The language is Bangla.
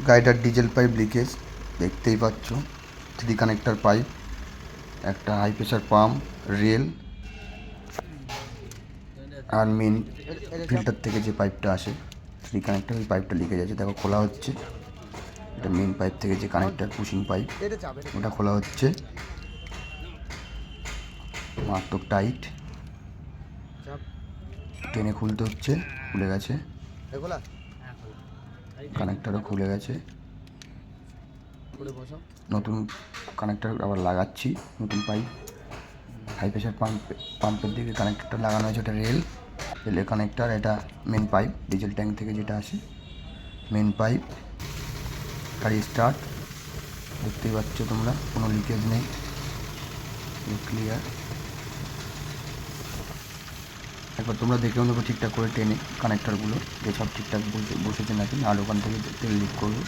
গাইডার ডিজেল পাইপ লিকেজ দেখতেই পাচ্ছ, 3 কানেক্টর পাইপ, একটা হাই প্রেশার পাম্প, রেল আর মেন ফিল্টার থেকে যে পাইপটা আসে 3 কানেক্টর, ওই পাইপটা লিকেজ আছে। দেখো খোলা হচ্ছে, এটা মেন পাইপ থেকে যে কানেক্টর পুশিং পাইপ ওটা খোলা হচ্ছে, মারাত্মক টাইট, টেনে খুলতে হচ্ছে, খুলে গেছে, কানেক্টরও খুলে গেছে, নতুন কানেক্টর আবার লাগাচ্ছি, নতুন পাইপ। হাই প্রেশার পাম্পের দিকে কানেক্টরটা লাগানো হয়েছে, ওটা রেলের কানেক্টর, এটা মেন পাইপ ডিজেল ট্যাঙ্ক থেকে যেটা আসে, মেন পাইপ। গাড়ি স্টার্ট, দেখতেই পাচ্ছ তোমরা, কোনো লিকেজ নেই, ক্লিয়ার। একবার তোমরা দেখেও নেবো ঠিকঠাক করে টেনে কানেক্টরগুলো যে সব ঠিকঠাক বসেছে নাকি, আর ওখান থেকে তেল লিক করবে।